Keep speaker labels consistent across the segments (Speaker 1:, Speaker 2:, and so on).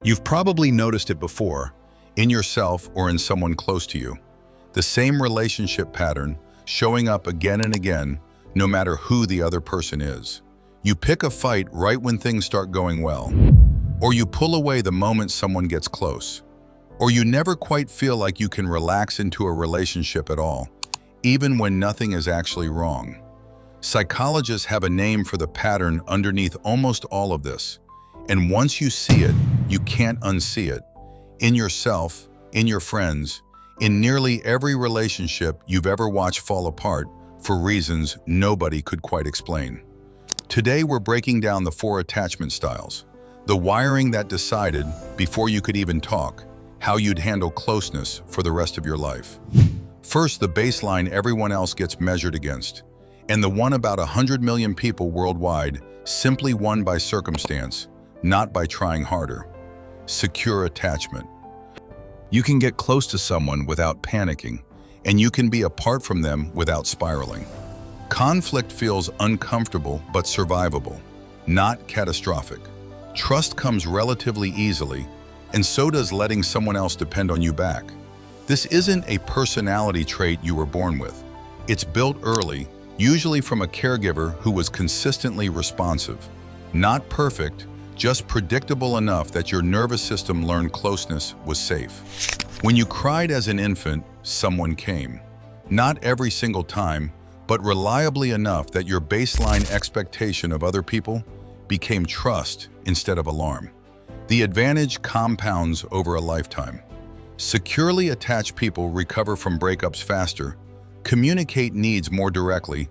Speaker 1: You've probably noticed it before, in yourself or in someone close to you. The same relationship pattern showing up again and again, no matter who the other person is. You pick a fight right when things start going well, or you pull away the moment someone gets close, or you never quite feel like you can relax into a relationship at all, even when nothing is actually wrong. Psychologists have a name for the pattern underneath almost all of this, and once you see it, you can't unsee it. In yourself, in your friends, in nearly every relationship you've ever watched fall apart for reasons nobody could quite explain. Today we're breaking down the 4 attachment styles, the wiring that decided, before you could even talk, how you'd handle closeness for the rest of your life. First, the baseline everyone else gets measured against, and the one about 100 million people worldwide simply won by circumstance, not by trying harder. Secure attachment. You can get close to someone without panicking, and you can be apart from them without spiraling. Conflict feels uncomfortable but survivable, not catastrophic. Trust comes relatively easily, and so does letting someone else depend on you back. This isn't a personality trait you were born with. It's built early, usually from a caregiver who was consistently responsive. Not perfect, just predictable enough that your nervous system learned closeness was safe. When you cried as an infant, someone came. Not every single time, but reliably enough that your baseline expectation of other people became trust instead of alarm. The advantage compounds over a lifetime. Securely attached people recover from breakups faster, communicate needs more directly,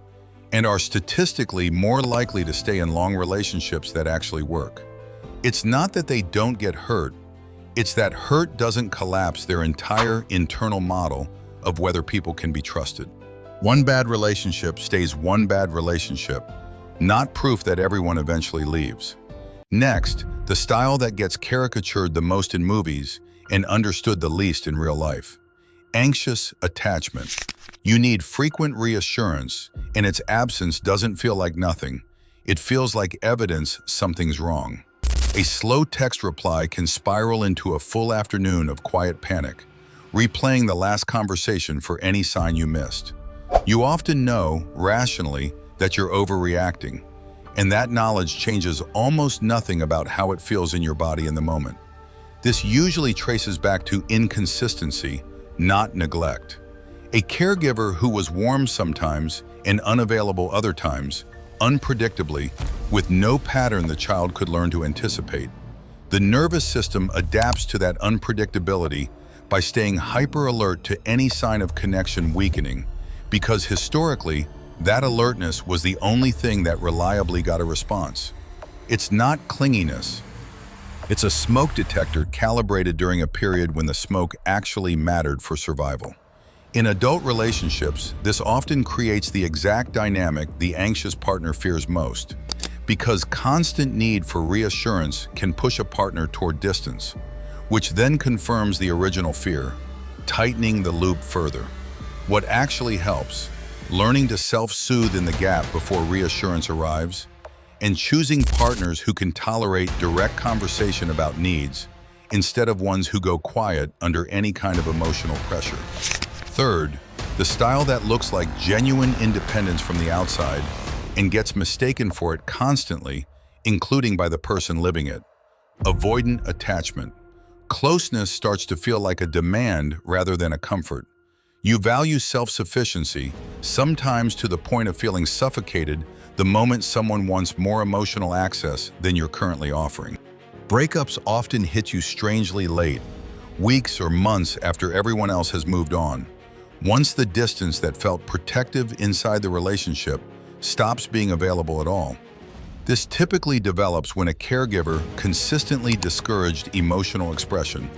Speaker 1: and are statistically more likely to stay in long relationships that actually work. It's not that they don't get hurt, it's that hurt doesn't collapse their entire internal model of whether people can be trusted. One bad relationship stays one bad relationship, not proof that everyone eventually leaves. Next, the style that gets caricatured the most in movies and understood the least in real life. Anxious attachment. You need frequent reassurance, and its absence doesn't feel like nothing. It feels like evidence something's wrong. A slow text reply can spiral into a full afternoon of quiet panic, replaying the last conversation for any sign you missed. You often know, rationally, that you're overreacting, and that knowledge changes almost nothing about how it feels in your body in the moment. This usually traces back to inconsistency, not neglect. A caregiver who was warm sometimes and unavailable other times, unpredictably, with no pattern the child could learn to anticipate. The nervous system adapts to that unpredictability by staying hyper alert to any sign of connection weakening, because historically, that alertness was the only thing that reliably got a response. It's not clinginess. It's a smoke detector calibrated during a period when the smoke actually mattered for survival. In adult relationships, this often creates the exact dynamic the anxious partner fears most, because constant need for reassurance can push a partner toward distance, which then confirms the original fear, tightening the loop further. What actually helps? Learning to self-soothe in the gap before reassurance arrives, and choosing partners who can tolerate direct conversation about needs, instead of ones who go quiet under any kind of emotional pressure. Third, the style that looks like genuine independence from the outside and gets mistaken for it constantly, including by the person living it. Avoidant attachment. Closeness starts to feel like a demand rather than a comfort. You value self-sufficiency, sometimes to the point of feeling suffocated the moment someone wants more emotional access than you're currently offering. Breakups often hit you strangely late, weeks or months after everyone else has moved on. Once the distance that felt protective inside the relationship stops being available at all. This typically develops when a caregiver consistently discouraged emotional expression,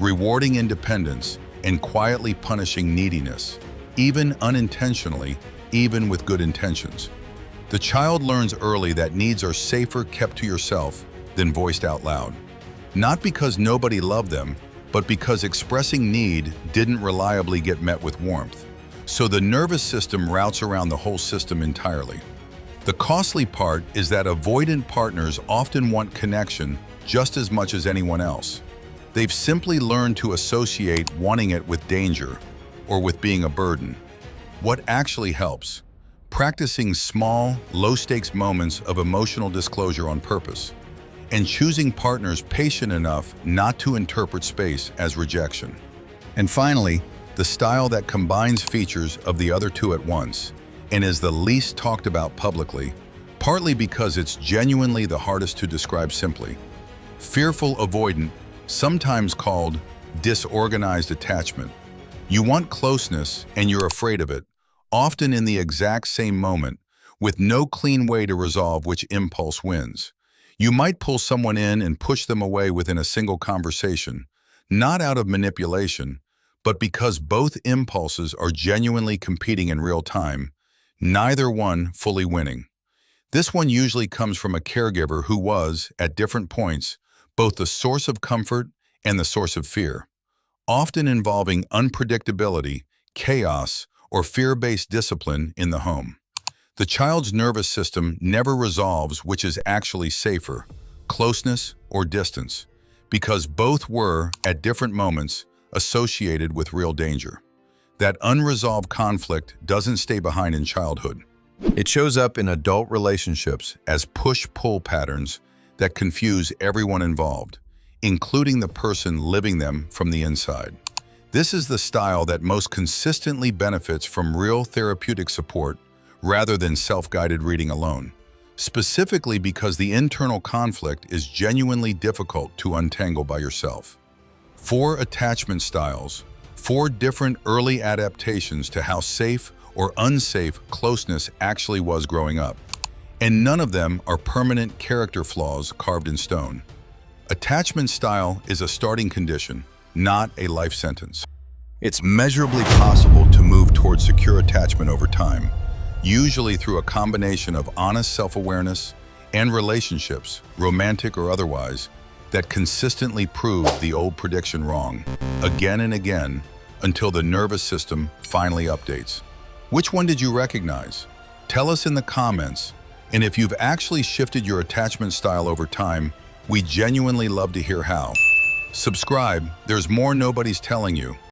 Speaker 1: rewarding independence, and quietly punishing neediness, even unintentionally, even with good intentions. The child learns early that needs are safer kept to yourself than voiced out loud. Not because nobody loved them, but because expressing need didn't reliably get met with warmth. So the nervous system routes around the whole system entirely. The costly part is that avoidant partners often want connection just as much as anyone else. They've simply learned to associate wanting it with danger or with being a burden. What actually helps? Practicing small, low-stakes moments of emotional disclosure on purpose, and choosing partners patient enough not to interpret space as rejection. And finally, the style that combines features of the other two at once and is the least talked about publicly, partly because it's genuinely the hardest to describe simply. Fearful-avoidant, sometimes called disorganized attachment. You want closeness and you're afraid of it, often in the exact same moment, with no clean way to resolve which impulse wins. You might pull someone in and push them away within a single conversation, not out of manipulation, but because both impulses are genuinely competing in real time, neither one fully winning. This one usually comes from a caregiver who was, at different points, both the source of comfort and the source of fear, often involving unpredictability, chaos, or fear-based discipline in the home. The child's nervous system never resolves which is actually safer, closeness or distance, because both were, at different moments, associated with real danger. That unresolved conflict doesn't stay behind in childhood. It shows up in adult relationships as push-pull patterns that confuse everyone involved, including the person living them from the inside. This is the style that most consistently benefits from real therapeutic support rather than self-guided reading alone, specifically because the internal conflict is genuinely difficult to untangle by yourself. 4 attachment styles, 4 different early adaptations to how safe or unsafe closeness actually was growing up. And none of them are permanent character flaws carved in stone. Attachment style is a starting condition, not a life sentence. It's measurably possible to move towards secure attachment over time, usually through a combination of honest self-awareness and relationships, romantic or otherwise, that consistently prove the old prediction wrong, again and again, until the nervous system finally updates. Which one did you recognize? Tell us in the comments, and if you've actually shifted your attachment style over time, we genuinely love to hear how. Subscribe, there's more nobody's telling you.